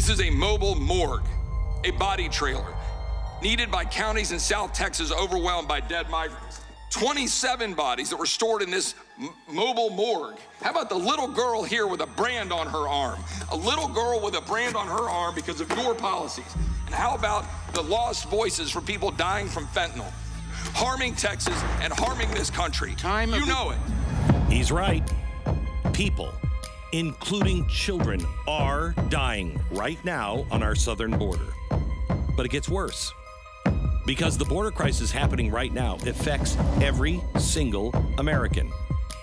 This is a mobile morgue, a body trailer, needed by counties in South Texas overwhelmed by dead migrants. 27 bodies that were stored in this mobile morgue. How about the little girl here with a brand on her arm? A little girl with a brand on her arm because of your policies. And how about the lost voices for people dying from fentanyl, harming Texas and harming this country? You know it. He's right. People, including children, are dying right now on our southern border. But it gets worse, because the border crisis happening right now affects every single American,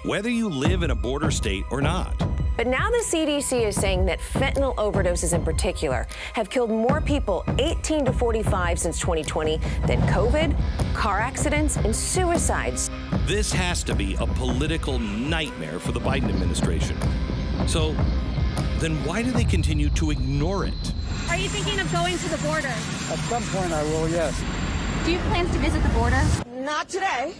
whether you live in a border state or not. But now the CDC is saying that fentanyl overdoses in particular have killed more people 18 to 45 since 2020 than COVID, car accidents, and suicides. This has to be a political nightmare for the Biden administration. So then why do they continue to ignore it? Are you thinking of going to the border? At some point I will, yes. Do you have plans to visit the border? Not today.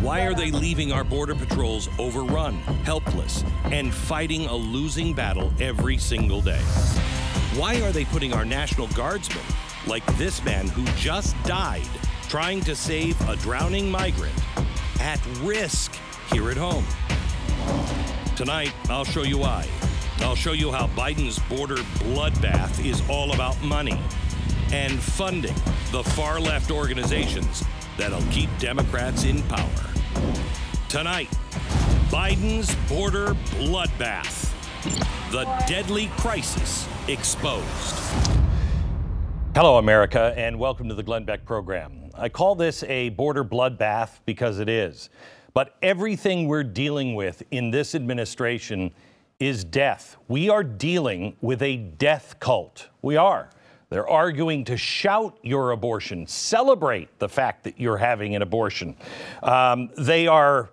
Why are they leaving our border patrols overrun, helpless, and fighting a losing battle every single day? Why are they putting our National Guardsmen, like this man who just died trying to save a drowning migrant, at risk here at home? Tonight, I'll show you why. I'll show you how Biden's border bloodbath is all about money and funding the far-left organizations that'll keep Democrats in power. Tonight, Biden's border bloodbath. The deadly crisis exposed. Hello, America, and welcome to the Glenn Beck program. I call this a border bloodbath because it is. But everything we're dealing with in this administration is death. We are dealing with a death cult. We are. They're arguing to shout your abortion, celebrate the fact that you're having an abortion. They are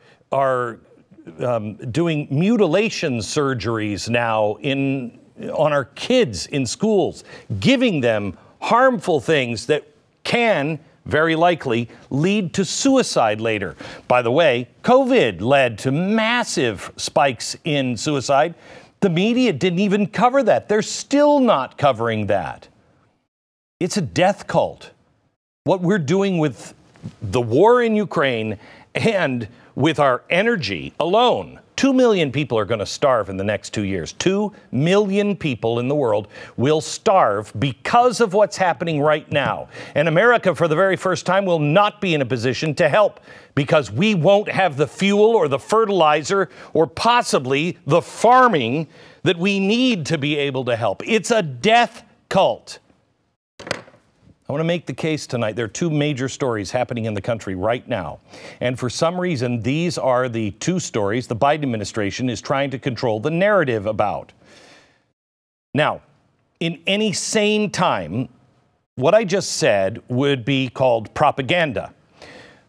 doing mutilation surgeries now on our kids in schools, giving them harmful things that can very likely lead to suicide later. By the way, COVID led to massive spikes in suicide. The media didn't even cover that. They're still not covering that. It's a death cult. What we're doing with the war in Ukraine and with our energy alone, 2 million people are going to starve in the next 2 years. 2 million people in the world will starve because of what's happening right now. And America, for the very first time, will not be in a position to help because we won't have the fuel or the fertilizer or possibly the farming that we need to be able to help. It's a death cult. I want to make the case tonight. There are two major stories happening in the country right now. And for some reason, these are the two stories the Biden administration is trying to control the narrative about. Now, in any sane time, what I just said would be called propaganda.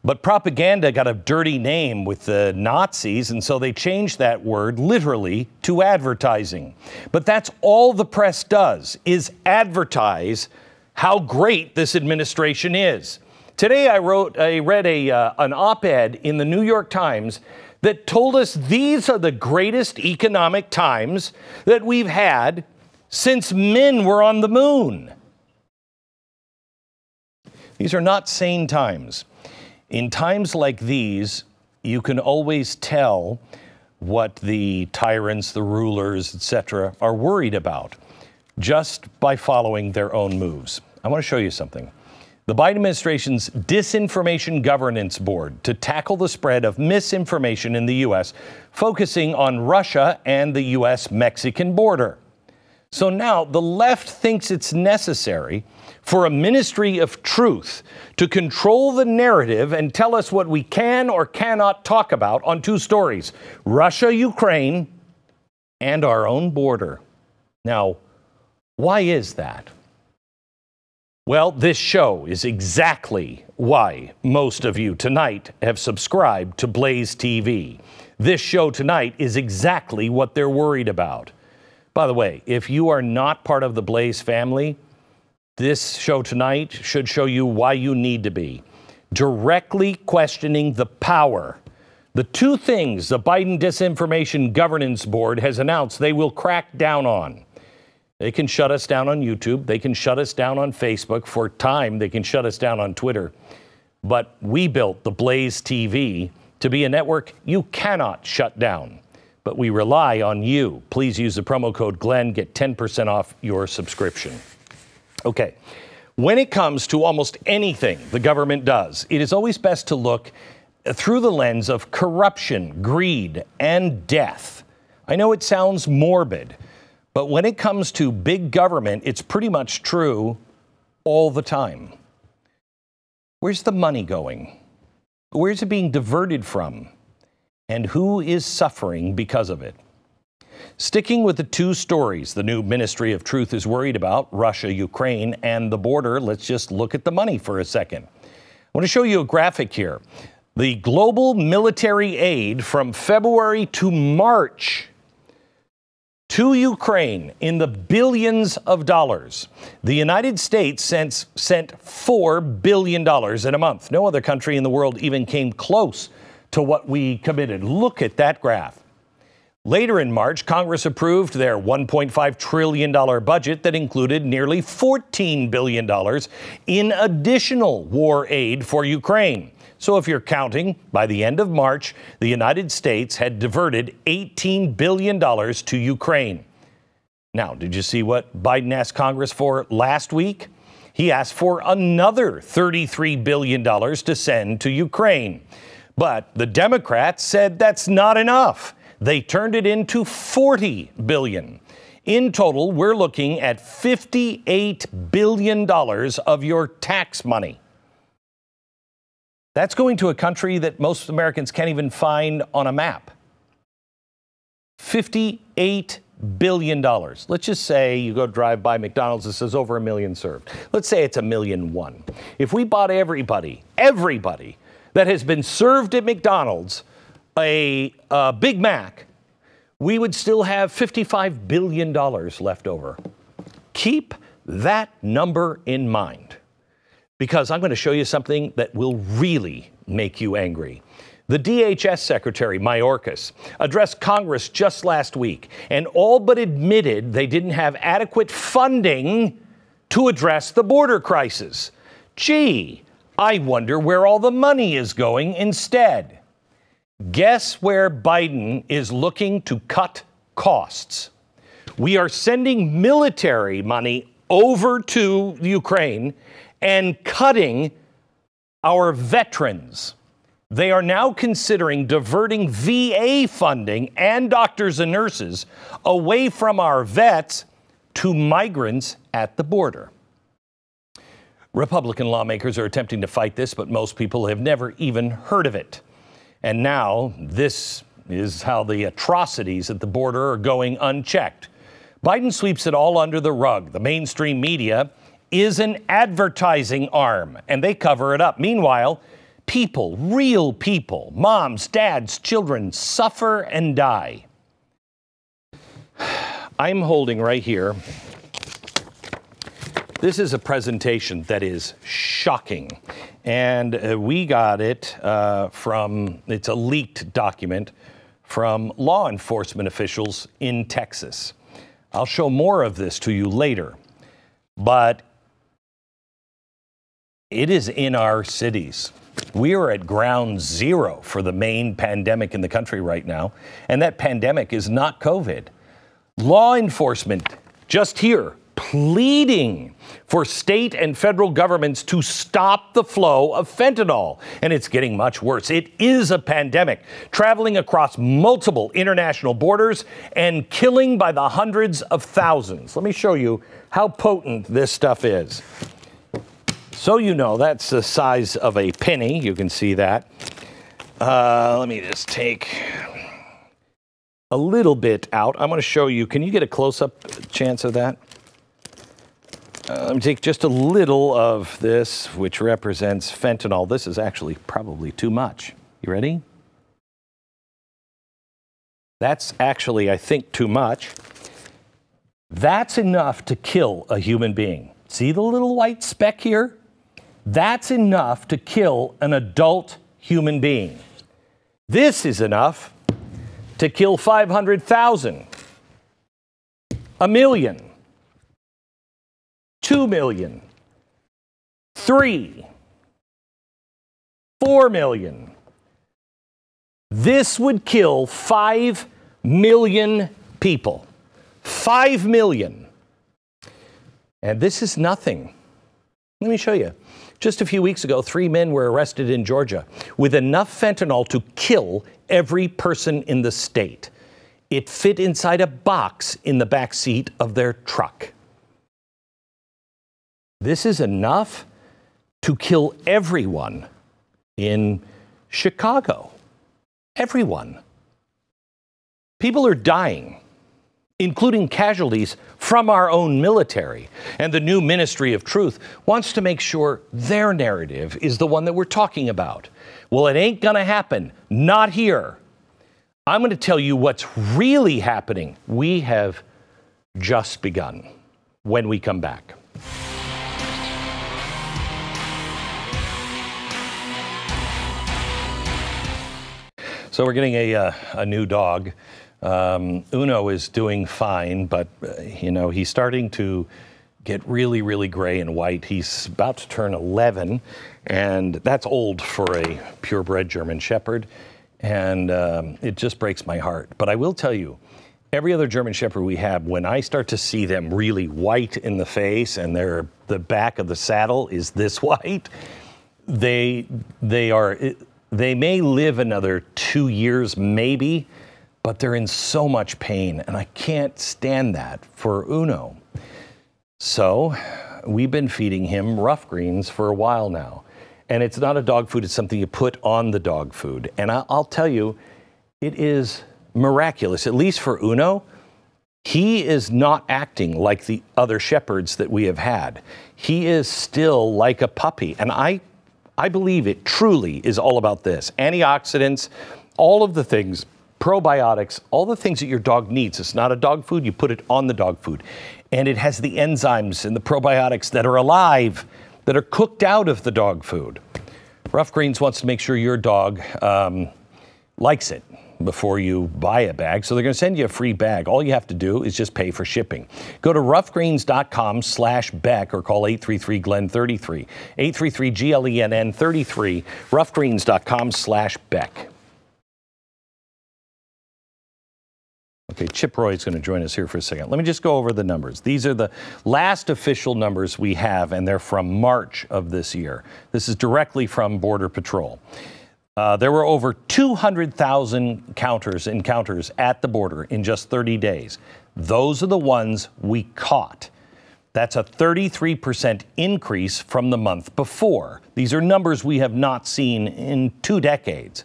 But propaganda got a dirty name with the Nazis, and so they changed that word literally to advertising. But that's all the press does, is advertise how great this administration is. Today I read an op-ed in the New York Times that told us these are the greatest economic times that we've had since men were on the moon. These are not sane times. In times like these, you can always tell what the tyrants, the rulers, etc., are worried about just by following their own moves. I want to show you something. The Biden administration's Disinformation Governance Board to tackle the spread of misinformation in the U.S., focusing on Russia and the U.S.-Mexican border. So now the left thinks it's necessary for a ministry of truth to control the narrative and tell us what we can or cannot talk about on two stories: Russia, Ukraine, and our own border. Now, why is that? Well, this show is exactly why most of you tonight have subscribed to BlazeTV. This show tonight is exactly what they're worried about. By the way, if you are not part of the Blaze family, this show tonight should show you why you need to be. Directly questioning the power. The two things the Biden Disinformation Governance Board has announced they will crack down on. They can shut us down on YouTube. They can shut us down on Facebook. For time, they can shut us down on Twitter. But we built the BlazeTV to be a network you cannot shut down. But we rely on you. Please use the promo code Glenn. Get 10% off your subscription. Okay. When it comes to almost anything the government does, it is always best to look through the lens of corruption, greed, and death. I know it sounds morbid, but when it comes to big government, it's pretty much true all the time. Where's the money going? Where's it being diverted from? And who is suffering because of it? Sticking with the two stories the new Ministry of Truth is worried about, Russia, Ukraine, and the border, let's just look at the money for a second. I want to show you a graphic here. The global military aid from February to March to Ukraine in the billions of dollars. The United States sent $4 billion in a month. No other country in the world even came close to what we committed. Look at that graph. Later in March, Congress approved their $1.5 trillion budget that included nearly $14 billion in additional war aid for Ukraine. So if you're counting, by the end of March, the United States had diverted $18 billion to Ukraine. Now, did you see what Biden asked Congress for last week? He asked for another $33 billion to send to Ukraine. But the Democrats said that's not enough. They turned it into $40 billion. In total, we're looking at $58 billion of your tax money. That's going to a country that most Americans can't even find on a map. $58 billion. Let's just say you go drive by McDonald's, it says over 1 million served. Let's say it's 1.1 million. If we bought everybody that has been served at McDonald's a Big Mac, we would still have $55 billion left over. Keep that number in mind, because I'm going to show you something that will really make you angry. The DHS Secretary Mayorkas addressed Congress just last week and all but admitted they didn't have adequate funding to address the border crisis. Gee, I wonder where all the money is going instead. Guess where Biden is looking to cut costs? We are sending military money over to Ukraine and cutting our veterans. They are now considering diverting VA funding and doctors and nurses away from our vets to migrants at the border. Republican lawmakers are attempting to fight this, but most people have never even heard of it. And now this is how the atrocities at the border are going unchecked. Biden sweeps it all under the rug. The mainstream media is an advertising arm, and they cover it up. Meanwhile, people, real people, moms, dads, children, suffer and die. I'm holding right here. This is a presentation that is shocking. And we got it it's a leaked document from law enforcement officials in Texas. I'll show more of this to you later. But it is in our cities. We are at ground zero for the main pandemic in the country right now. And that pandemic is not COVID. Law enforcement just here pleading for state and federal governments to stop the flow of fentanyl. And it's getting much worse. It is a pandemic traveling across multiple international borders and killing by the hundreds of thousands. Let me show you how potent this stuff is. So you know, that's the size of a penny. You can see that. Let me just take a little bit out. I'm going to show you. Can you get a close-up chance of that? Let me take just a little of this, which represents fentanyl. This is actually probably too much. You ready? That's actually, I think, too much. That's enough to kill a human being. See the little white speck here? That's enough to kill an adult human being. This is enough to kill 500,000, 1 million, 2 million, 3, 4 million. This would kill 5 million people. 5 million. And this is nothing. Let me show you. Just a few weeks ago, 3 men were arrested in Georgia with enough fentanyl to kill every person in the state. It fit inside a box in the back seat of their truck. This is enough to kill everyone in Chicago. Everyone. People are dying, including casualties from our own military. And the new Ministry of Truth wants to make sure their narrative is the one that we're talking about. Well, it ain't gonna happen. Not here. I'm gonna tell you what's really happening. We have just begun when we come back. So we're getting a new dog. Uno is doing fine, but, he's starting to get really, really gray and white. He's about to turn 11, and that's old for a purebred German Shepherd, and it just breaks my heart. But I will tell you, every other German Shepherd we have, when I start to see them really white in the face and the back of the saddle is this white, they may live another 2 years, maybe, but they're in so much pain, and I can't stand that for Uno. So we've been feeding him rough greens for a while now. And it's not a dog food, it's something you put on the dog food. And I'll tell you, it is miraculous, at least for Uno. He is not acting like the other shepherds that we have had. He is still like a puppy. And I believe it truly is all about this. Antioxidants, all of the things, probiotics, all the things that your dog needs. It's not a dog food, you put it on the dog food. And it has the enzymes and the probiotics that are alive, that are cooked out of the dog food. Rough Greens wants to make sure your dog likes it before you buy a bag. So they're going to send you a free bag. All you have to do is just pay for shipping. Go to roughgreens.com/Beck or call 833-GLENN33. 833-GLENN33, roughgreens.com/Beck. Okay, Chip Roy is going to join us here for a second. Let me just go over the numbers. These are the last official numbers we have, and they're from March of this year. This is directly from Border Patrol. There were over 200,000 encounters at the border in just 30 days. Those are the ones we caught. That's a 33% increase from the month before. These are numbers we have not seen in 2 decades.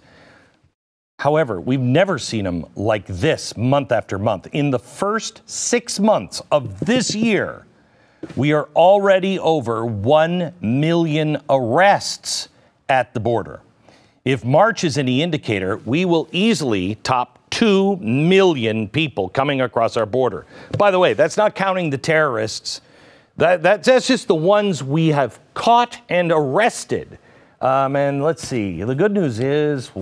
However, we've never seen them like this month after month. In the first 6 months of this year, we are already over 1 million arrests at the border. If March is any indicator, we will easily top 2 million people coming across our border. By the way, that's not counting the terrorists. That's just the ones we have caught and arrested. And let's see, the good news is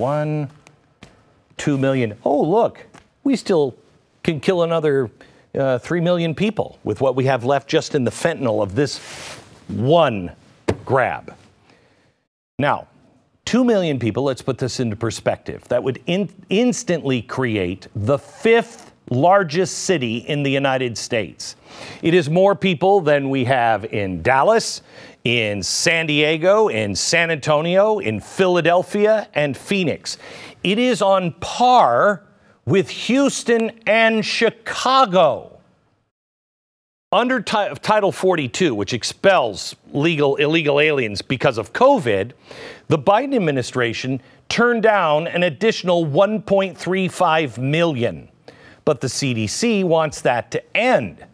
2 million. Oh, look, we still can kill another 3 million people with what we have left just in the fentanyl of this one grab. Now, 2 million people, let's put this into perspective. That would instantly create the 5th largest city in the United States. It is more people than we have in Dallas, in San Diego, in San Antonio, in Philadelphia, and Phoenix. It is on par with Houston and Chicago. Under Title 42, which expels illegal aliens because of COVID, the Biden administration turned down an additional 1.35 million. But the CDC wants that to end.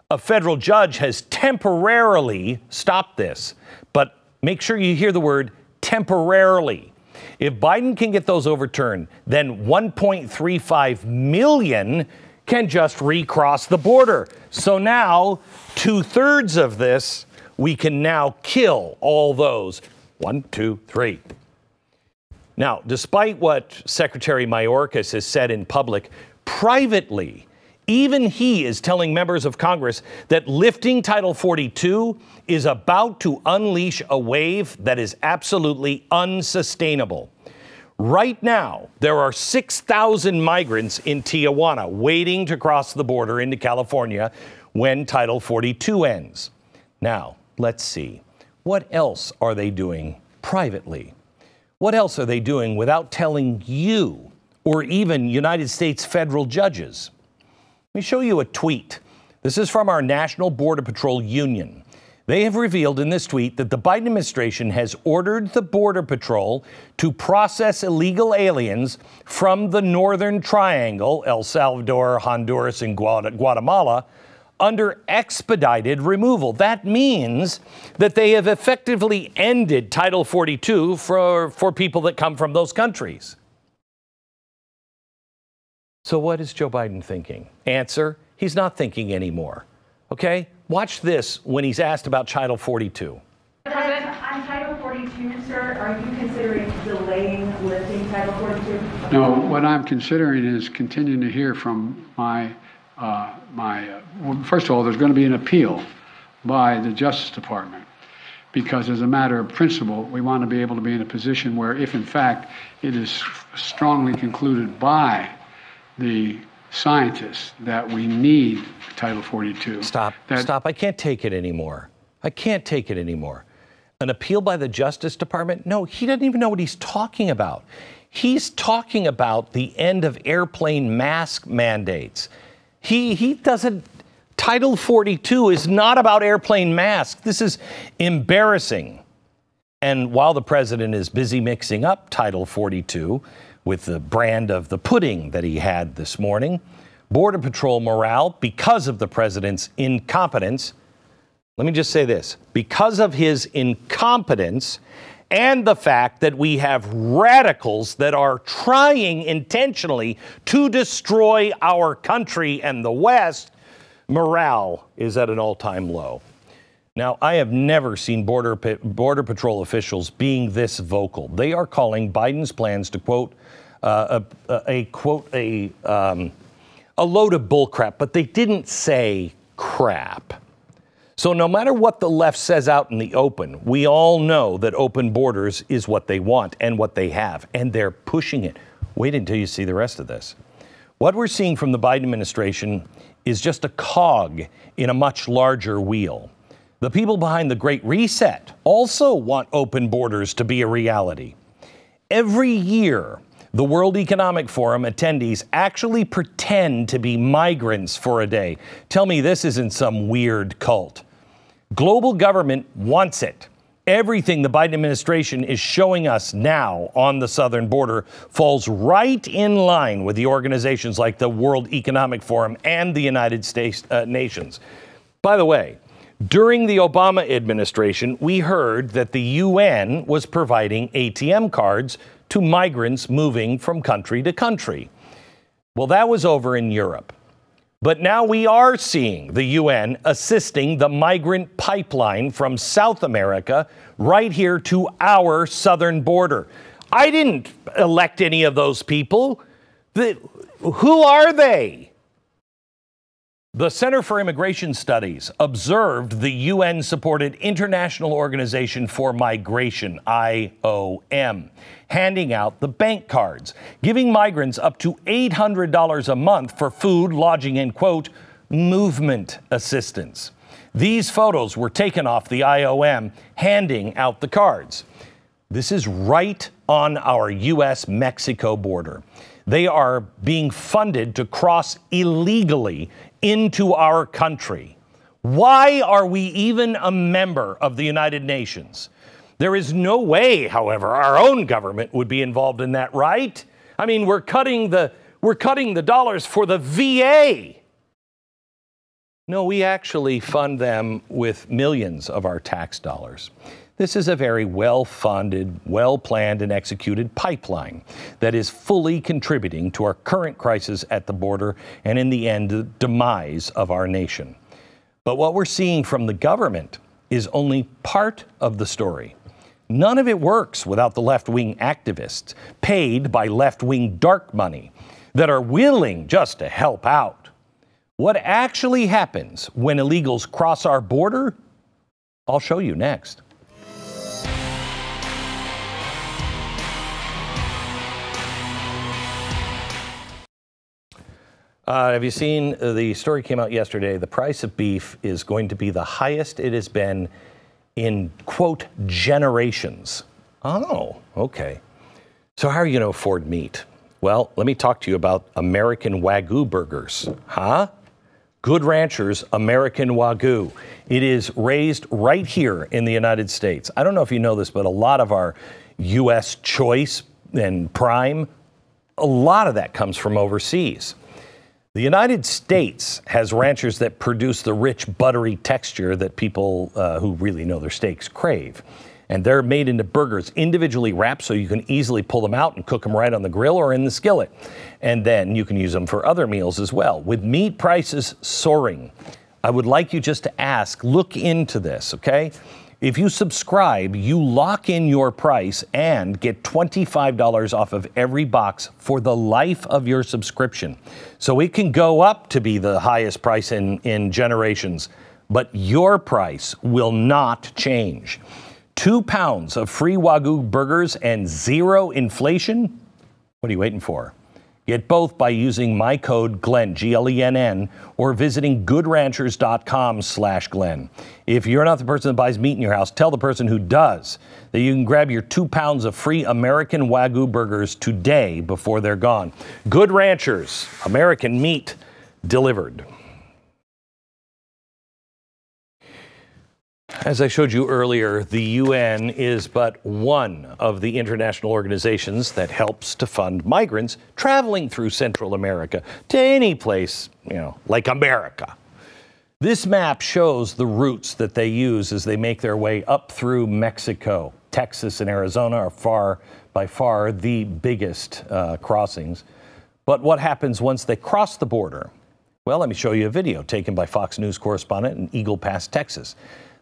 A federal judge has temporarily stopped this. But make sure you hear the word temporarily. If Biden can get those overturned, then 1.35 million can just recross the border. So now, 2/3 of this, we can now kill all those. 1, 2, 3. Now, despite what Secretary Mayorkas has said in public, privately, Even he is telling members of Congress that lifting Title 42 is about to unleash a wave that is absolutely unsustainable. Right now, there are 6,000 migrants in Tijuana waiting to cross the border into California when Title 42 ends. Now, let's see. What else are they doing privately? What else are they doing without telling you or even United States federal judges? Let me show you a tweet. This is from our National Border Patrol Union. They have revealed in this tweet that the Biden administration has ordered the Border Patrol to process illegal aliens from the Northern Triangle, El Salvador, Honduras, and Guatemala, under expedited removal. That means that they have effectively ended Title 42 for people that come from those countries. So what is Joe Biden thinking? Answer, he's not thinking anymore. Okay? Watch this when he's asked about Title 42. President, on Title 42, sir, are you considering delaying lifting Title 42? No, what I'm considering is continuing to hear from well, first of all, there's going to be an appeal by the Justice Department, because as a matter of principle, we want to be able to be in a position where if in fact it is strongly concluded by the scientists that we need Title 42. Stop. I can't take it anymore. I can't take it anymore. An appeal by the Justice Department? No, he doesn't even know what he's talking about. He's talking about the end of airplane mask mandates. He doesn't. Title 42 is not about airplane masks. This is embarrassing. And while the president is busy mixing up Title 42 with the brand of the pudding that he had this morning, Border Patrol morale, because of the president's incompetence, let me just say this, because of his incompetence and the fact that we have radicals that are trying intentionally to destroy our country and the West, morale is at an all-time low. Now, I have never seen Border Patrol officials being this vocal. They are calling Biden's plans to, quote, a load of bullcrap, but they didn't say crap. So no matter what the left says out in the open, we all know that open borders is what they want and what they have, and they're pushing it. Wait until you see the rest of this. What we're seeing from the Biden administration is just a cog in a much larger wheel. The people behind the Great Reset also want open borders to be a reality. Every year, the World Economic Forum attendees actually pretend to be migrants for a day. Tell me this isn't some weird cult. Global government wants it. Everything the Biden administration is showing us now on the southern border falls right in line with the organizations like the World Economic Forum and the United States nations. By the way, during the Obama administration, we heard that the UN was providing ATM cards to migrants moving from country to country. Well, that was over in Europe. But now we are seeing the UN assisting the migrant pipeline from South America right here to our southern border. I didn't elect any of those people. Who are they? The Center for Immigration Studies observed the UN-supported International Organization for Migration, IOM, handing out the bank cards, giving migrants up to $800 a month for food, lodging, and, quote, movement assistance. These photos were taken off the IOM handing out the cards. This is right on our U.S.-Mexico border. They are being funded to cross illegally into our country. Why are we even a member of the United Nations? There is no way, however, our own government would be involved in that, right? I mean, we're cutting the dollars for the VA. No, we actually fund them with millions of our tax dollars. This is a very well-funded, well-planned, and executed pipeline that is fully contributing to our current crisis at the border and, in the end, the demise of our nation. But what we're seeing from the government is only part of the story. None of it works without the left-wing activists paid by left-wing dark money that are willing just to help out. What actually happens when illegals cross our border? I'll show you next. Have you seen the story came out yesterday? The price of beef is going to be the highest it has been in, quote, generations. Oh, okay. So how are you going to afford meat? Well, let me talk to you about American Wagyu burgers. Huh? Good Ranchers American Wagyu. It is raised right here in the United States. I don't know if you know this, but a lot of our U.S. choice and prime, a lot of that comes from overseas. The United States has ranchers that produce the rich, buttery texture that people who really know their steaks crave. And they're made into burgers, individually wrapped so you can easily pull them out and cook them right on the grill or in the skillet. And then you can use them for other meals as well. With meat prices soaring, I would like you just to look into this, okay? If you subscribe, you lock in your price and get $25 off of every box for the life of your subscription. So it can go up to be the highest price in generations, but your price will not change. 2 pounds of free Wagyu burgers and zero inflation? What are you waiting for? Get both by using my code Glenn, Glenn, or visiting goodranchers.com/Glenn. If you're not the person that buys meat in your house, tell the person who does that you can grab your 2 pounds of free American Wagyu burgers today before they're gone. Good Ranchers, American meat delivered. As I showed you earlier, the UN is but one of the international organizations that helps to fund migrants traveling through Central America to any place, like America. This map shows the routes that they use as they make their way up through Mexico. Texas and Arizona are by far the biggest crossings. But what happens once they cross the border? Well, let me show you a video taken by Fox News correspondent in Eagle Pass, Texas.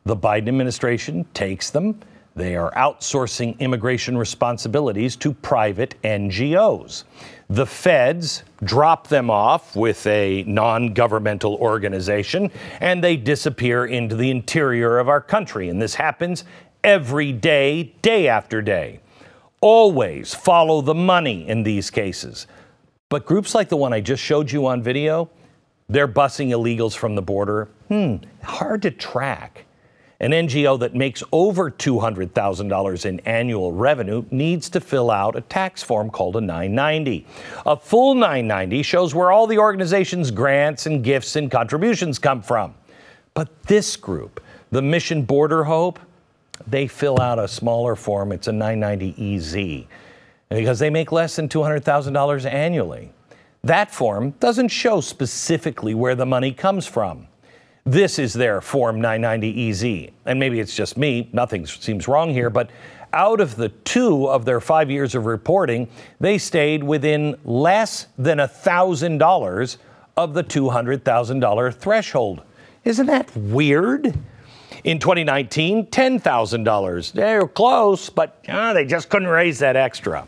The Biden administration takes them. They are outsourcing immigration responsibilities to private NGOs. The feds drop them off with a non-governmental organization, and they disappear into the interior of our country. And this happens every day, day after day. Always follow the money in these cases. But groups like the one I just showed you on video, they're busing illegals from the border. Hard to track. An NGO that makes over $200,000 in annual revenue needs to fill out a tax form called a 990. A full 990 shows where all the organization's grants and gifts and contributions come from. But this group, the Mission Border Hope, they fill out a smaller form. It's a 990EZ because they make less than $200,000 annually. That form doesn't show specifically where the money comes from. This is their Form 990EZ. And maybe it's just me, nothing seems wrong here, but out of the 2 of their 5 years of reporting, they stayed within less than $1,000 of the $200,000 threshold. Isn't that weird? In 2019, $10,000. They were close, but they just couldn't raise that extra.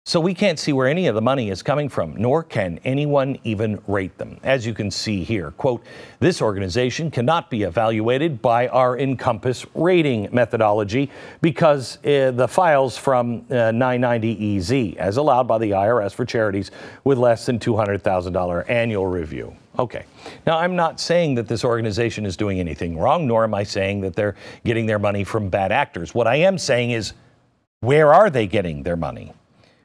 So we can't see where any of the money is coming from, nor can anyone even rate them. As you can see here, quote, this organization cannot be evaluated by our Encompass rating methodology because the files from 990EZ, as allowed by the IRS for charities with less than $200,000 annual review. Okay. Now, I'm not saying that this organization is doing anything wrong, nor am I saying that they're getting their money from bad actors. What I am saying is, where are they getting their money?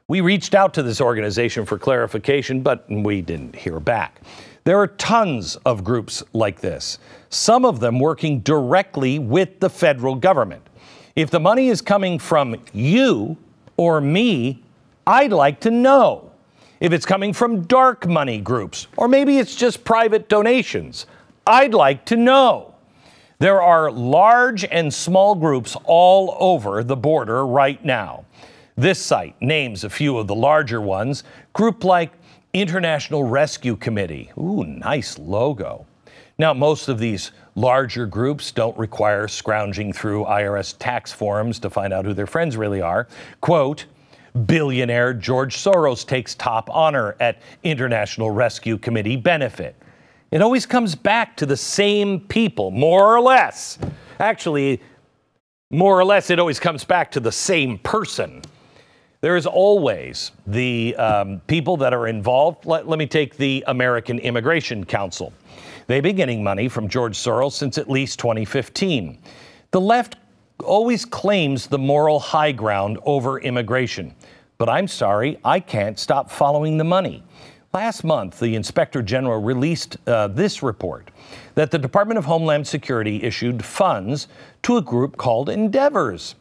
We reached out to this organization for clarification, but we didn't hear back. There are tons of groups like this, some of them working directly with the federal government. If the money is coming from you or me, I'd like to know. If it's coming from dark money groups, or maybe it's just private donations, I'd like to know. There are large and small groups all over the border right now. This site names a few of the larger ones. Group like International Rescue Committee. Ooh, nice logo. Now, most of these larger groups don't require scrounging through IRS tax forms to find out who their friends really are. Quote, billionaire George Soros takes top honor at International Rescue Committee benefit. It always comes back to the same people, more or less. Actually, more or less, it always comes back to the same person. There is always the people that are involved. Let me take the American Immigration Council. They've been getting money from George Soros since at least 2015. The left always claims the moral high ground over immigration. But I'm sorry, I can't stop following the money. Last month, the Inspector General released this report that the Department of Homeland Security issued funds to a group called Endeavors.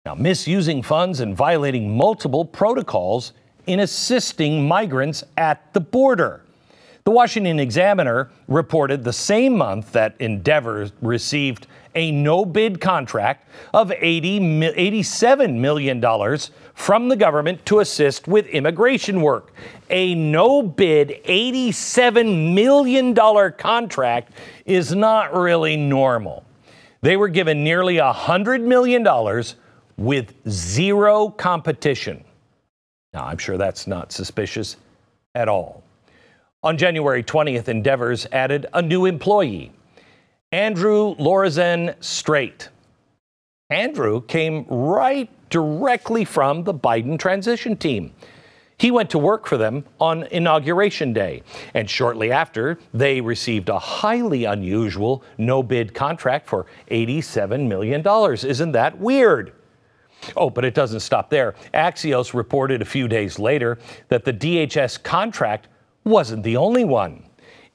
Now, misusing funds and violating multiple protocols in assisting migrants at the border. The Washington Examiner reported the same month that Endeavors received a no-bid contract of $87 million from the government to assist with immigration work. A no-bid $87 million contract is not really normal. They were given nearly $100 million with zero competition. Now, I'm sure that's not suspicious at all. On January 20th, Endeavors added a new employee, Andrew Lorenzen Strait. Andrew came right directly from the Biden transition team. He went to work for them on Inauguration Day, and shortly after, they received a highly unusual no-bid contract for $87 million. Isn't that weird? Oh, but it doesn't stop there. Axios reported a few days later that the DHS contract wasn't the only one.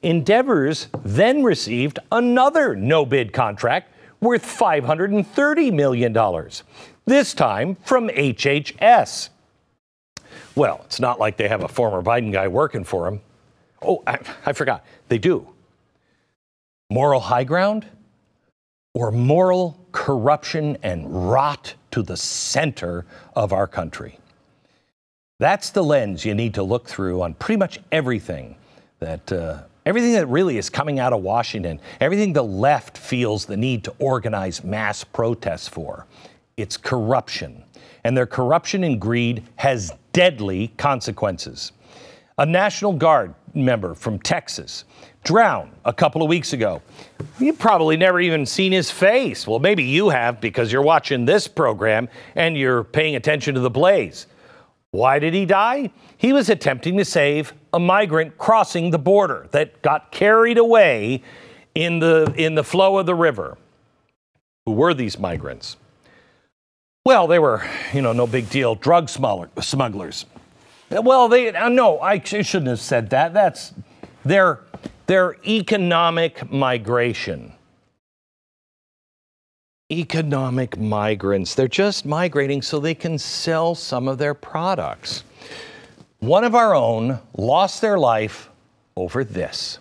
Endeavors then received another no-bid contract worth $530 million, this time from HHS. Well, it's not like they have a former Biden guy working for them. Oh, I forgot. They do. Moral high ground or moral corruption and rot to the center of our country? That's the lens you need to look through on pretty much everything that really is coming out of Washington, everything the left feels the need to organize mass protests for. It's corruption, and their corruption and greed has deadly consequences. A National Guard member from Texas drowned a couple of weeks ago. You've probably never even seen his face. Well, maybe you have because you're watching this program and you're paying attention to the Blaze. Why did he die? He was attempting to save a migrant crossing the border that got carried away in the flow of the river. Who were these migrants? Well, they were, no big deal, drug smugglers. Well, I shouldn't have said that. That's their economic migration. Economic migrants. They're just migrating so they can sell some of their products. One of our own lost their life over this.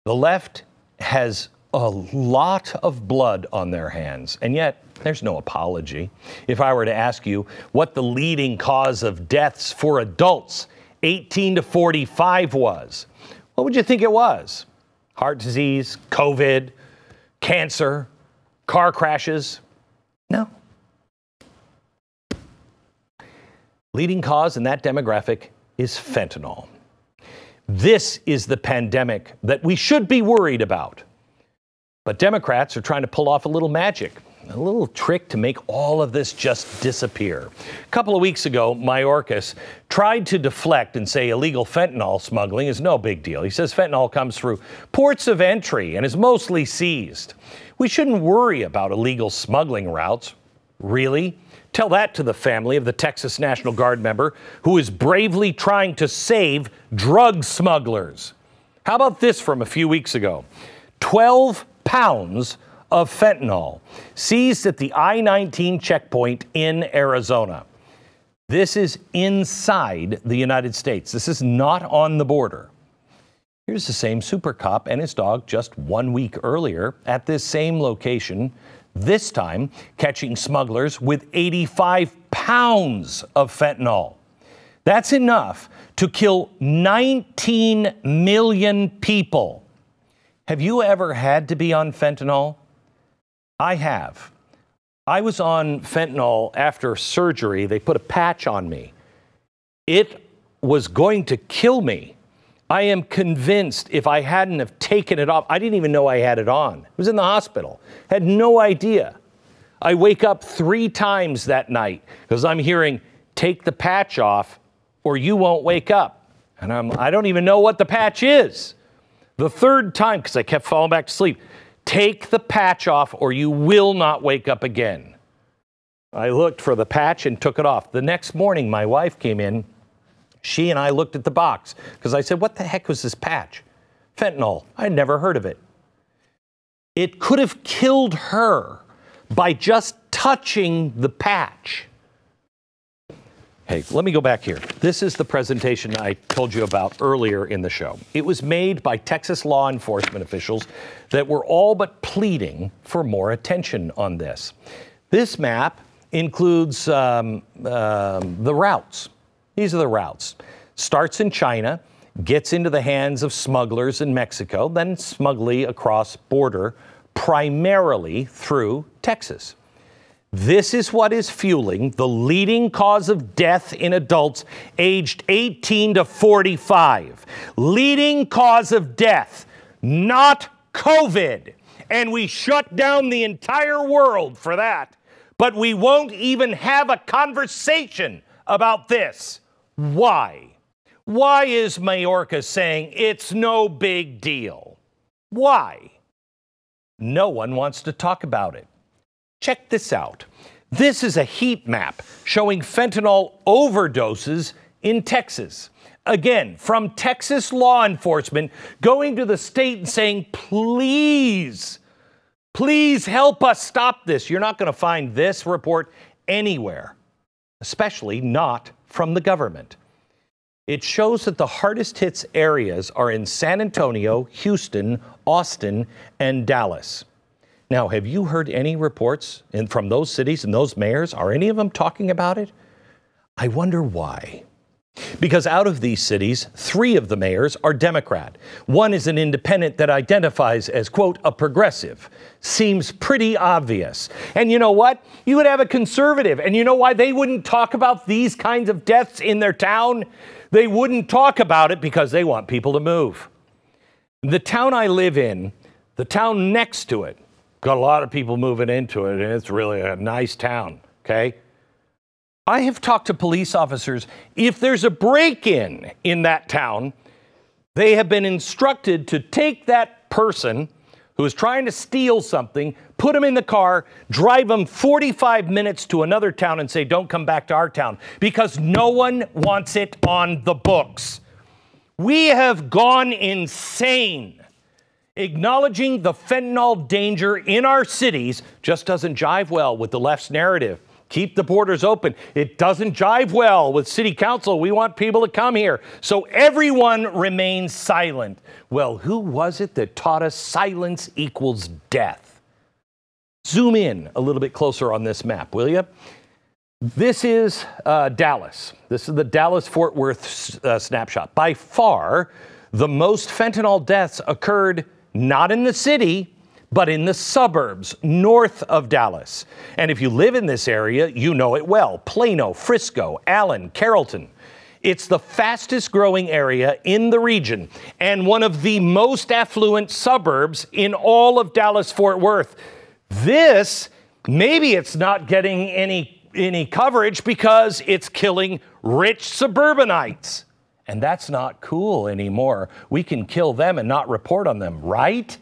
The left has a lot of blood on their hands, and yet there's no apology. If I were to ask you what the leading cause of deaths for adults 18 to 45 was, what would you think it was? Heart disease, COVID, cancer, car crashes? No. Leading cause in that demographic is fentanyl. This is the pandemic that we should be worried about. But Democrats are trying to pull off a little magic, a little trick to make all of this just disappear. A couple of weeks ago, Mayorkas tried to deflect and say illegal fentanyl smuggling is no big deal. He says fentanyl comes through ports of entry and is mostly seized. We shouldn't worry about illegal smuggling routes. Really? Tell that to the family of the Texas National Guard member who is bravely trying to save drug smugglers. How about this from a few weeks ago? 12 pounds of fentanyl seized at the I-19 checkpoint in Arizona. This is inside the United States. This is not on the border. Here's the same super cop and his dog just 1 week earlier at this same location, this time catching smugglers with 85 pounds of fentanyl. That's enough to kill 19 million people. Have you ever had to be on fentanyl? I have. I was on fentanyl after surgery. They put a patch on me. It was going to kill me. I am convinced if I hadn't have taken it off, I didn't even know I had it on. I was in the hospital, had no idea. I wake up 3 times that night because I'm hearing, take the patch off or you won't wake up. And I don't even know what the patch is. The 3rd time, because I kept falling back to sleep, take the patch off or you will not wake up again. I looked for the patch and took it off. The next morning, my wife came in. She and I looked at the box because I said, what the heck was this patch? Fentanyl. I'd never heard of it. It could have killed her by just touching the patch. Hey, let me go back here. This is the presentation I told you about earlier in the show. It was made by Texas law enforcement officials that were all but pleading for more attention on this. This map includes the routes. These are the routes. Starts in China, gets into the hands of smugglers in Mexico, then smugly across border, primarily through Texas. This is what is fueling the leading cause of death in adults aged 18 to 45. Leading cause of death, not COVID. And we shut down the entire world for that. But we won't even have a conversation about this. Why? Why is Mayorkas saying it's no big deal? Why? No one wants to talk about it. Check this out. This is a heat map showing fentanyl overdoses in Texas. Again, from Texas law enforcement going to the state and saying, please, please help us stop this. You're not going to find this report anywhere, especially not from the government. It shows that the hardest hit areas are in San Antonio, Houston, Austin, and Dallas. Now, have you heard any reports from those cities and those mayors? Are any of them talking about it? I wonder why. Because out of these cities, 3 of the mayors are Democrat. One is an independent that identifies as, quote, a progressive. Seems pretty obvious. And you know what? You would have a conservative. And you know why they wouldn't talk about these kinds of deaths in their town? They wouldn't talk about it because they want people to move. The town I live in, the town next to it, got a lot of people moving into it, and it's really a nice town, okay? I have talked to police officers. If there's a break-in in that town, they have been instructed to take that person who is trying to steal something, put them in the car, drive them 45 minutes to another town and say, don't come back to our town, because no one wants it on the books. We have gone insane. Acknowledging the fentanyl danger in our cities just doesn't jive well with the left's narrative. Keep the borders open. It doesn't jive well with city council. We want people to come here. So everyone remains silent. Well, who was it that taught us silence equals death? Zoom in a little bit closer on this map, will you? This is Dallas. This is the Dallas-Fort Worth snapshot. By far, the most fentanyl deaths occurred not in the city, but in the suburbs north of Dallas. And if you live in this area, you know it well. Plano, Frisco, Allen, Carrollton. It's the fastest growing area in the region and one of the most affluent suburbs in all of Dallas-Fort Worth. This, maybe it's not getting any coverage because it's killing rich suburbanites. And that's not cool anymore. We can kill them and not report on them, right?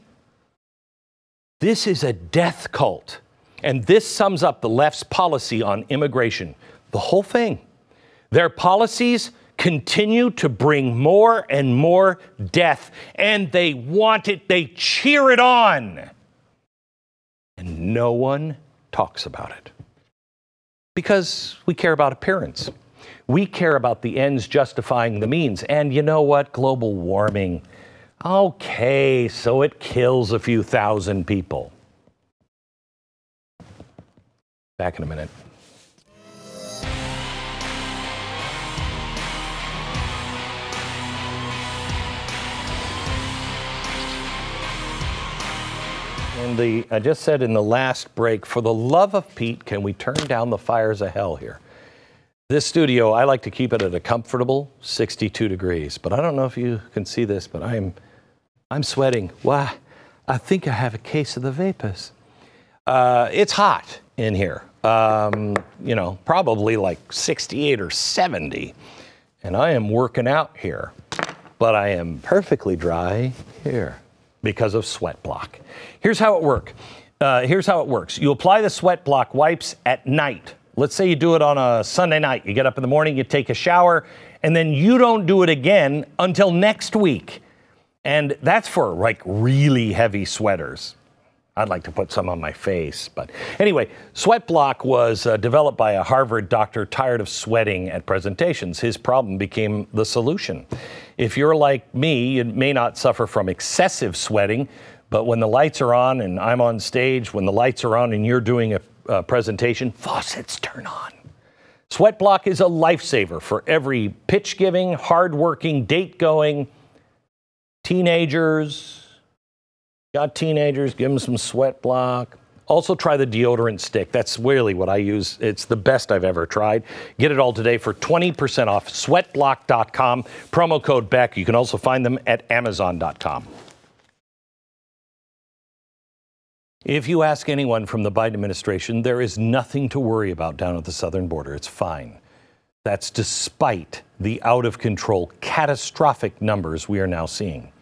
This is a death cult. And this sums up the left's policy on immigration. The whole thing. Their policies continue to bring more and more death. And they want it. They cheer it on. And no one talks about it. Because we care about appearance. We care about the ends justifying the means. And you know what? Global warming. Okay, so it kills a few thousand people. Back in a minute. And I just said in the last break, for the love of Pete, can we turn down the fires of hell here? This studio, I like to keep it at a comfortable 62 degrees, but I don't know if you can see this, but I'm sweating. Why? I think I have a case of the vapors. It's hot in here, you know, probably like 68 or 70, and I am working out here, but I am perfectly dry here because of Sweat Block. Here's how it works. You apply the Sweat Block wipes at night. Let's say you do it on a Sunday night. You get up in the morning, you take a shower, and then you don't do it again until next week. And that's for like really heavy sweaters. I'd like to put some on my face. But anyway, Sweat Block was developed by a Harvard doctor tired of sweating at presentations. His problem became the solution. If you're like me, you may not suffer from excessive sweating, but when the lights are on and I'm on stage, when the lights are on and you're doing a presentation, faucets turn on. Sweat Block is a lifesaver for every pitch-giving, hard-working, date-going teenagers. Got teenagers, give them some Sweat Block. Also try the deodorant stick. That's really what I use. It's the best I've ever tried. Get it all today for 20% off. Sweatblock.com. Promo code Beck. You can also find them at Amazon.com. If you ask anyone from the Biden administration, there is nothing to worry about down at the southern border. It's fine. That's despite the out-of-control, catastrophic numbers we are now seeing.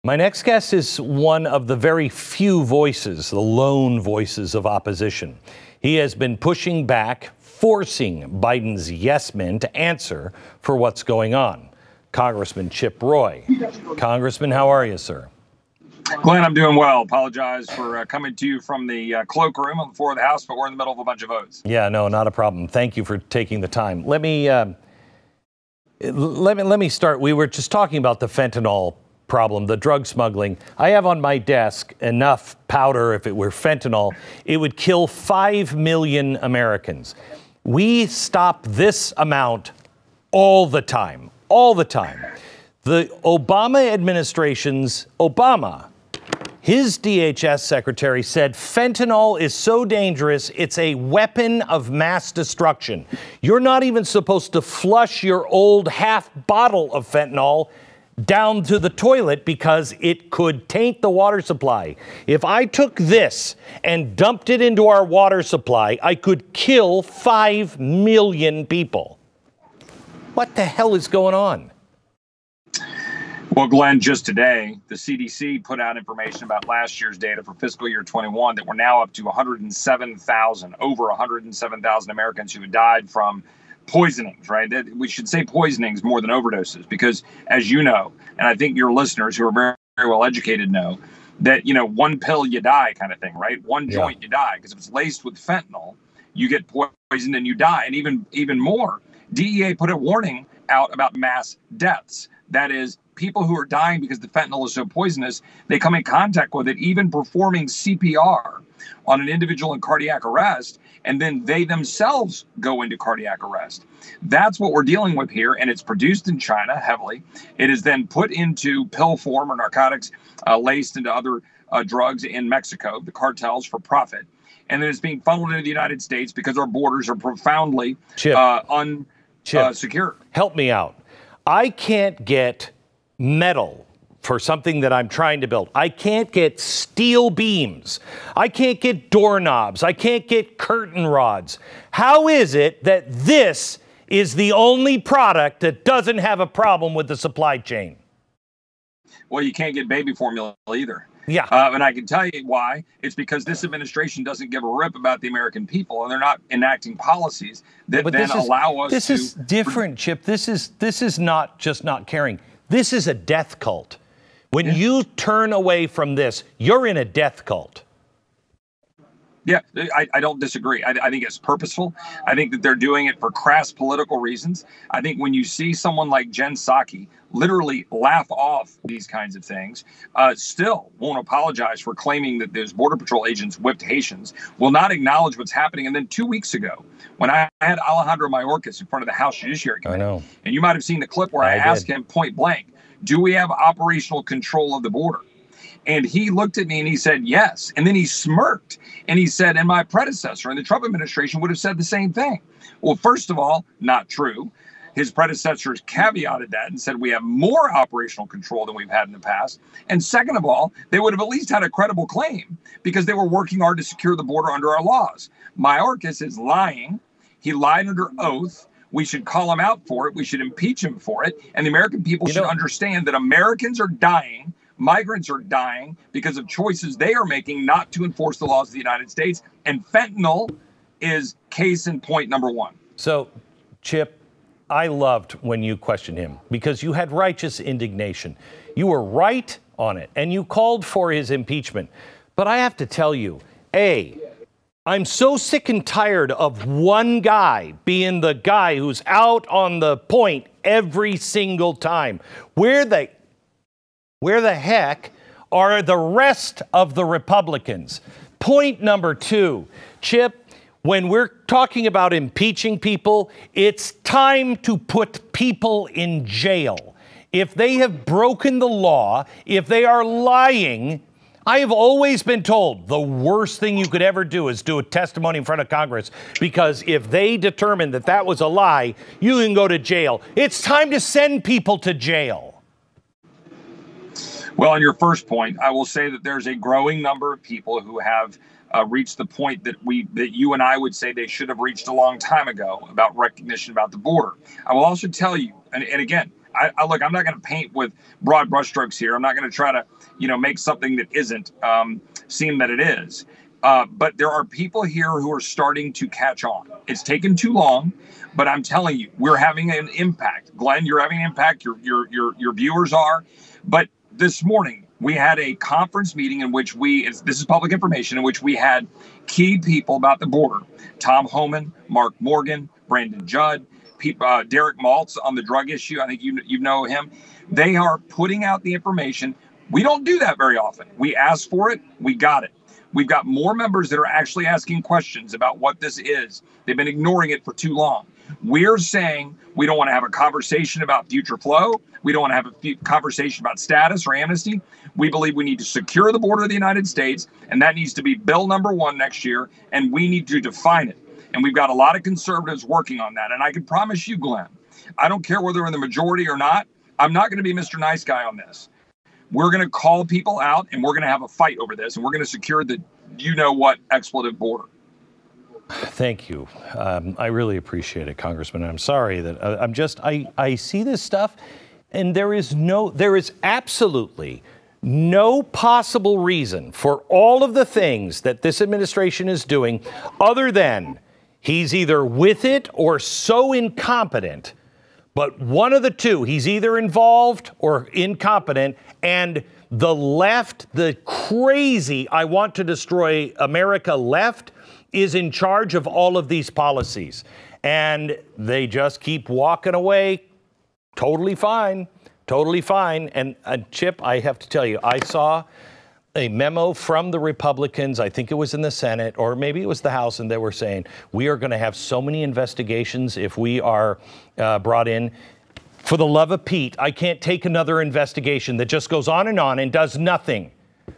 My next guest is one of the very few voices, the lone voices of opposition. He has been pushing back, forcing Biden's yes men to answer for what's going on. Congressman Chip Roy. Congressman, how are you, sir? Glenn, I'm doing well. Apologize for coming to you from the cloakroom on the floor of the House, but we're in the middle of a bunch of votes. Yeah, no, not a problem. Thank you for taking the time. Let me start. We were just talking about the fentanyl problem, the drug smuggling. I have on my desk enough powder. If it were fentanyl, it would kill 5 million Americans. We stop this amount all the time, all the time. The Obama administration's his DHS secretary said fentanyl is so dangerous, it's a weapon of mass destruction. You're not even supposed to flush your old half bottle of fentanyl down to the toilet because it could taint the water supply. If I took this and dumped it into our water supply, I could kill 5 million people. What the hell is going on? Well, Glenn, just today, the CDC put out information about last year's data for fiscal year 21 that we're now up to 107,000, over 107,000 Americans who had died from poisonings, right? That we should say poisonings more than overdoses, because as you know, and I think your listeners who are very, very well educated know, that, you know, one pill you die kind of thing, right? One joint you die, because if it's laced with fentanyl, you get poisoned and you die. And even more, DEA put a warning out about mass deaths. That is, people who are dying because the fentanyl is so poisonous, they come in contact with it, even performing CPR on an individual in cardiac arrest, and then they themselves go into cardiac arrest. That's what we're dealing with here, and it's produced in China heavily. It is then put into pill form or narcotics laced into other drugs in Mexico, the cartels for profit. And then it's being funneled into the United States because our borders are profoundly unsecure. Help me out. I can't get metal for something that I'm trying to build. I can't get steel beams. I can't get doorknobs. I can't get curtain rods. How is it that this is the only product that doesn't have a problem with the supply chain? Well, you can't get baby formula either. Yeah. And I can tell you why. It's because this administration doesn't give a rip about the American people, and they're not enacting policies that allow us to... This is different, Chip. This is not just not caring. This is a death cult. When you turn away from this, you're in a death cult. Yeah, I don't disagree. I think it's purposeful. I think that they're doing it for crass political reasons. I think when you see someone like Jen Psaki literally laugh off these kinds of things, still won't apologize for claiming that those Border Patrol agents whipped Haitians, will not acknowledge what's happening. And then 2 weeks ago, when I had Alejandro Mayorkas in front of the House Judiciary Committee, and you might have seen the clip where I asked him point blank, do we have operational control of the border? And he looked at me and he said, yes. And then he smirked and he said, and my predecessor in the Trump administration would have said the same thing. Well, first of all, not true. His predecessors caveated that and said we have more operational control than we've had in the past. And second of all, they would have at least had a credible claim because they were working hard to secure the border under our laws. Mayorkas is lying. He lied under oath. We should call him out for it. We should impeach him for it. And the American people should understand that Americans are dying. Migrants are dying because of choices they are making not to enforce the laws of the United States. And fentanyl is case in point number one. So, Chip, I loved when you questioned him because you had righteous indignation. You were right on it, and you called for his impeachment. But I have to tell you, I'm so sick and tired of one guy being the guy who's out on the point every single time. Where the heck are the rest of the Republicans? Point number two, Chip, when we're talking about impeaching people, it's time to put people in jail. If they have broken the law, if they are lying, I have always been told the worst thing you could ever do is do a testimony in front of Congress, because if they determine that that was a lie, you can go to jail. It's time to send people to jail. Well, on your first point, I will say that there's a growing number of people who have reached the point that you and I would say they should have reached a long time ago about recognition about the border. I will also tell you, and again, look, I'm not going to paint with broad brushstrokes here. I'm not going to try to, make something that isn't seem that it is. But there are people here who are starting to catch on. It's taken too long, but I'm telling you, we're having an impact. Glenn, you're having an impact. Your viewers are. But this morning, we had a conference meeting in which this is public information, in which we had key people about the border. Tom Homan, Mark Morgan, Brandon Judd, Derek Maltz on the drug issue. I think you know him. They are putting out the information. We don't do that very often. We asked for it. We got it. We've got more members that are actually asking questions about what this is. They've been ignoring it for too long. We're saying we don't want to have a conversation about future flow. We don't want to have a conversation about status or amnesty. We believe we need to secure the border of the United States, and that needs to be bill number 1 next year, and we need to define it. And we've got a lot of conservatives working on that. And I can promise you, Glenn, I don't care whether we're in the majority or not, I'm not going to be Mr. Nice Guy on this. We're going to call people out, and we're going to have a fight over this, and we're going to secure the you-know-what expletive border. Thank you. I really appreciate it, Congressman. I'm sorry that I see this stuff, and there is absolutely no possible reason for all of the things that this administration is doing other than he's either with it or so incompetent. But one of the two, he's either involved or incompetent, and the left, the crazy, I want to destroy America left, is in charge of all of these policies. And they just keep walking away. Totally fine. Totally fine. And Chip, I have to tell you, I saw a memo from the Republicans, I think it was in the Senate, or maybe it was the House, and they were saying, we are going to have so many investigations if we are brought in. For the love of Pete, I can't take another investigation that just goes on and does nothing.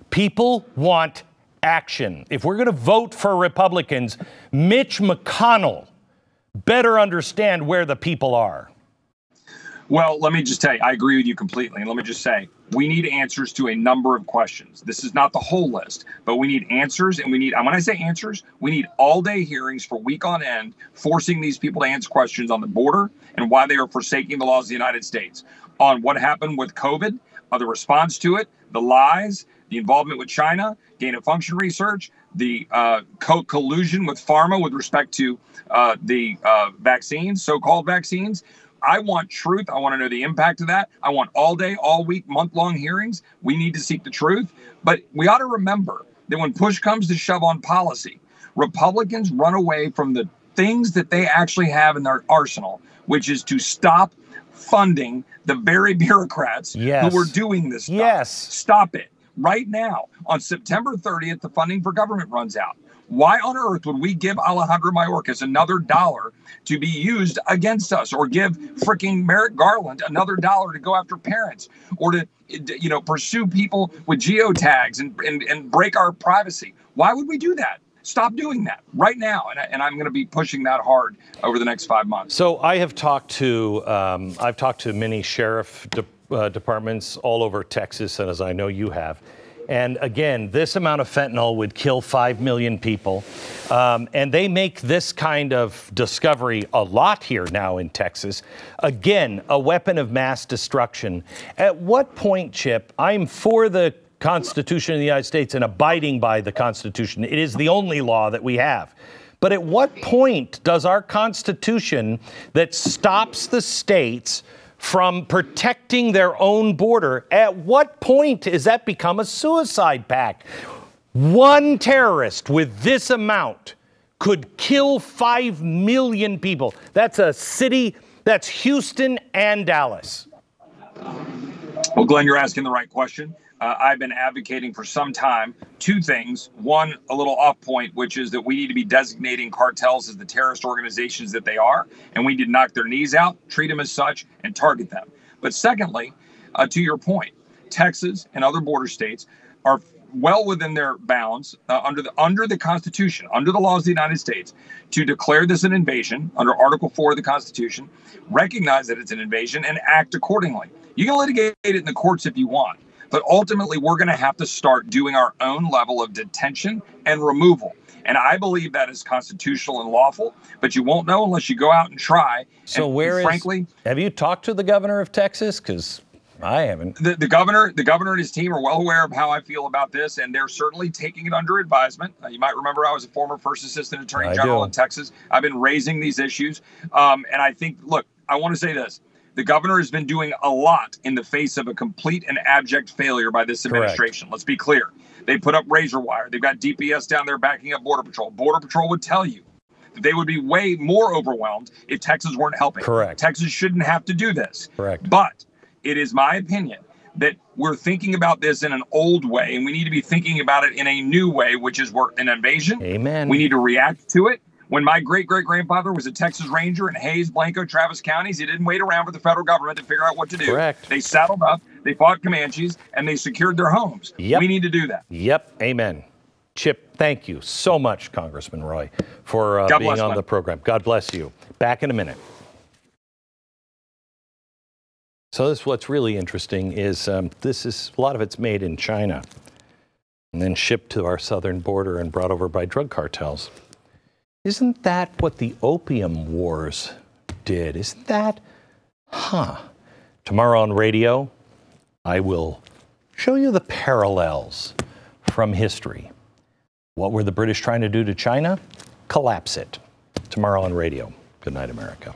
People want action. If we're going to vote for Republicans, Mitch McConnell better understand where the people are. Well, let me just tell you, I agree with you completely. And let me just say, we need answers to a number of questions. This is not the whole list, but we need answers. And when I say answers, we need all-day hearings for week on end, forcing these people to answer questions on the border and why they are forsaking the laws of the United States, on what happened with COVID, the response to it, the lies, the involvement with China, gain-of-function research, the collusion with pharma with respect to the vaccines, so-called vaccines. I want truth. I want to know the impact of that. I want all day, all week, month-long hearings. We need to seek the truth. But we ought to remember that when push comes to shove on policy, Republicans run away from the things that they actually have in their arsenal, which is to stop funding the very bureaucrats who are doing this stuff. Yes. Stop it right now. On September 30th, the funding for government runs out. Why on earth would we give Alejandro Mayorkas another $1 to be used against us, or give freaking Merrick Garland another $1 to go after parents, or to, you know, pursue people with geotags and break our privacy? Why would we do that? Stop doing that right now, and I'm going to be pushing that hard over the next 5 months. So I have talked to many sheriff departments all over Texas, and as I know you have. And again, this amount of fentanyl would kill 5 million people. And they make this kind of discovery a lot here now in Texas. Again, a weapon of mass destruction. At what point, Chip, I'm for the Constitution of the United States and abiding by the Constitution. It is the only law that we have. But at what point does our Constitution that stops the states from protecting their own border, at what point does that become a suicide pact? One terrorist with this amount could kill 5 million people. That's a city, that's Houston and Dallas. Well, Glenn, you're asking the right question. I've been advocating for some time 2 things. One, a little off point, which is that we need to be designating cartels as the terrorist organizations that they are, and we need to knock their knees out, treat them as such, and target them. But secondly, to your point, Texas and other border states are well within their bounds under the Constitution, under the laws of the United States, to declare this an invasion under Article 4 of the Constitution, recognize that it's an invasion, and act accordingly. You can litigate it in the courts if you want. But ultimately, we're going to have to start doing our own level of detention and removal. And I believe that is constitutional and lawful, but you won't know unless you go out and try. So and frankly, have you talked to the governor of Texas? Because I haven't. The governor and his team are well aware of how I feel about this, and they're certainly taking it under advisement. You might remember I was a former first assistant attorney general in Texas. I've been raising these issues. And I think, look, I want to say this. The governor has been doing a lot in the face of a complete and abject failure by this administration. Correct. Let's be clear. They put up razor wire. They've got DPS down there backing up Border Patrol. Border Patrol would tell you that they would be way more overwhelmed if Texas weren't helping. Correct. Texas shouldn't have to do this. Correct. But it is my opinion that we're thinking about this in an old way, and we need to be thinking about it in a new way, which is we're an invasion. Amen. We need to react to it. When my great-great-grandfather was a Texas Ranger in Hays, Blanco, Travis counties, he didn't wait around for the federal government to figure out what to do. Correct. They saddled up, they fought Comanches, and they secured their homes. Yep. We need to do that. Yep. Amen. Chip, thank you so much, Congressman Roy, for being on the program. God bless you. Back in a minute. So what's really interesting is a lot of it's made in China and then shipped to our southern border and brought over by drug cartels. Isn't that what the opium wars did? Isn't that? Tomorrow on radio, I will show you the parallels from history. What were the British trying to do to China? Collapse it. Tomorrow on radio. Good night, America.